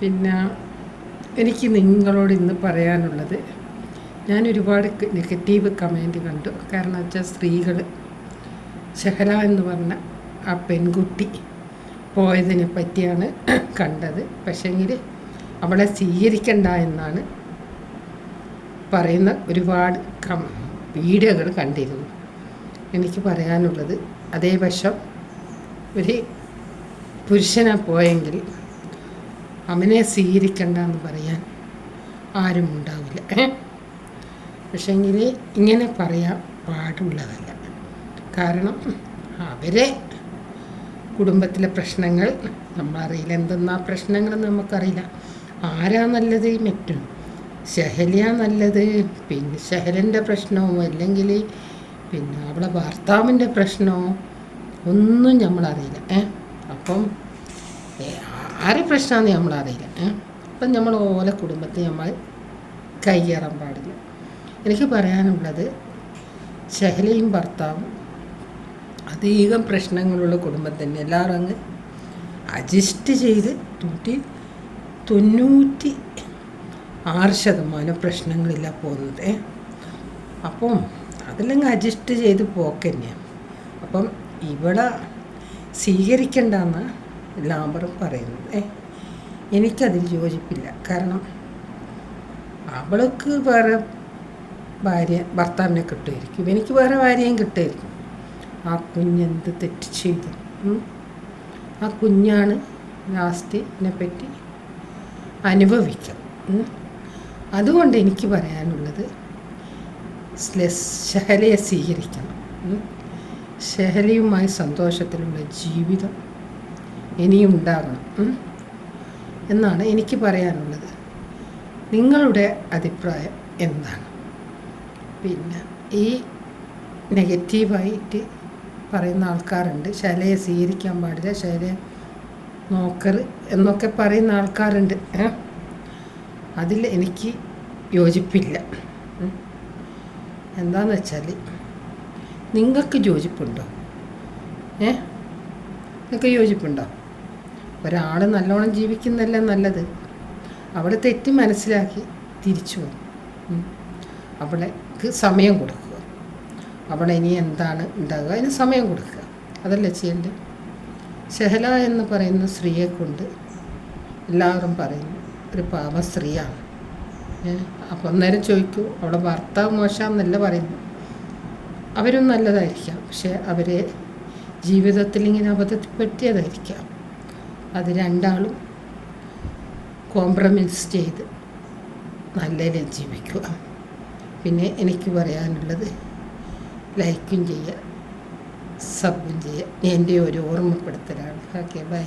പിന്നെ എനിക്ക് നിങ്ങളോട് ഇന്ന് പറയാനുള്ളത്, ഞാൻ ഒരുപാട് നെഗറ്റീവ് കമൻറ്റ് കണ്ടു. കാരണം വെച്ചാൽ സ്ത്രീകൾ ഷഹല എന്ന് പറഞ്ഞ ആ പെൺകുട്ടി പോയതിനെ പറ്റിയാണ് കണ്ടത്. പക്ഷേങ്കിൽ അവളെ സ്വീകരിക്കണ്ട എന്നാണ് പറയുന്ന ഒരുപാട് വീഡിയോകൾ കണ്ടിരുന്നു. എനിക്ക് പറയാനുള്ളത്, അതേ പക്ഷം ഒരു പുരുഷനെ പോയെങ്കിൽ അവനെ സ്വീകരിക്കണ്ട എന്ന് പറയാൻ ആരും ഉണ്ടാവില്ല. പക്ഷേങ്കിൽ ഇങ്ങനെ പറയാൻ പാടുള്ളതല്ല. കാരണം അവരെ കുടുംബത്തിലെ പ്രശ്നങ്ങൾ നമ്മളറിയില്ല. എന്തെന്നാ പ്രശ്നങ്ങളെന്ന് നമുക്കറിയില്ല. ആരാ നല്ലത്, മറ്റും ഷഹലിയാ നല്ലത്, പിന്നെ ഷഹലിൻ്റെ പ്രശ്നമോ അല്ലെങ്കിൽ പിന്നെ അവളെ ഭർത്താവിൻ്റെ പ്രശ്നമോ ഒന്നും നമ്മളറിയില്ല. അപ്പം ആരെ പ്രശ്നമാണെന്ന് നമ്മളറിയില്ല. അപ്പം നമ്മൾ ഓലെ കുടുംബത്തിൽ നമ്മൾ കയ്യേറാൻ പാടില്ല. എനിക്ക് പറയാനുള്ളത്, ഷഹലയും ഭർത്താവും അധികം പ്രശ്നങ്ങളുള്ള കുടുംബം തന്നെ. എല്ലാവരും അങ്ങ് അഡ്ജസ്റ്റ് ചെയ്ത് 96% പ്രശ്നങ്ങളില്ല പോകുന്നത്. അപ്പം അതിലങ്ങ് അഡ്ജസ്റ്റ് ചെയ്ത് പോക്കന്നെയാണ്. അപ്പം ഇവിടെ സ്വീകരിക്കേണ്ടെന്ന് എല്ലാവരും പറയുന്നത്. എനിക്കതിൽ യോജിപ്പില്ല. കാരണം അവൾക്ക് വേറെ ഭർത്താവിനെ കിട്ടുമായിരിക്കും, എനിക്ക് വേറെ ഭാര്യയും കിട്ടുമായിരിക്കും. ആ കുഞ്ഞെന്ത് തെറ്റ് ചെയ്തു? ആ കുഞ്ഞാണ് ലാസ്റ്റ് ഇതിനെപ്പറ്റി അനുഭവിക്കുക. അതുകൊണ്ട് എനിക്ക് പറയാനുള്ളത്, ഷഹലയെ സ്വീകരിക്കണം. ഷഹലയുമായി സന്തോഷത്തിലുള്ള ജീവിതം ഇനിയും ഉണ്ടാകണം എന്നാണ് എനിക്ക് പറയാനുള്ളത്. നിങ്ങളുടെ അഭിപ്രായം എന്താണ്? പിന്നെ ഈ നെഗറ്റീവായിട്ട് പറയുന്ന ആൾക്കാരുണ്ട്, ഷഹലയെ സ്വീകരിക്കാൻ പാടില്ല, ഷഹലയെ നോക്കറ് എന്നൊക്കെ പറയുന്ന ആൾക്കാരുണ്ട്. അതിൽ എനിക്ക് യോജിപ്പില്ല. എന്താണെന്ന് വെച്ചാൽ, നിങ്ങൾക്ക് യോജിപ്പുണ്ടോ? നിങ്ങൾക്ക് യോജിപ്പുണ്ടോ? ഒരാൾ നല്ലോണം ജീവിക്കുന്നതല്ല നല്ലത്. അവിടെ തെറ്റ് മനസ്സിലാക്കി തിരിച്ചു പോകും. അവൾക്ക് സമയം കൊടുക്കുക. അവിടെ ഇനി എന്താണ് ഉണ്ടാകുക, അതിന് സമയം കൊടുക്കുക. അതല്ലേ ചെയ്യേണ്ടത്. ഷഹല എന്ന് പറയുന്ന സ്ത്രീയെ കൊണ്ട് എല്ലാവരും പറയുന്നു ഒരു പാവ സ്ത്രീയാണ്. അപ്പോൾ അന്നേരം ചോദിക്കൂ, അവളെ ഭർത്താവ് മോശമെന്നല്ല പറയുന്നു. അവരും നല്ലതായിരിക്കാം, പക്ഷേ അവരെ ജീവിതത്തിൽ ഇങ്ങനെ അബദ്ധത്തിൽ പറ്റിയതായിരിക്കാം. അത് രണ്ടാളും കോംപ്രമൈസ് ചെയ്ത് നല്ല ജീവിക്കുക. പിന്നെ എനിക്ക് പറയാനുള്ളത്, ലൈക്കും ചെയ്യുക, സബും ചെയ്യുക. എൻ്റെ ഒരു ഓർമ്മപ്പെടുത്തലാണ്. Okay, by.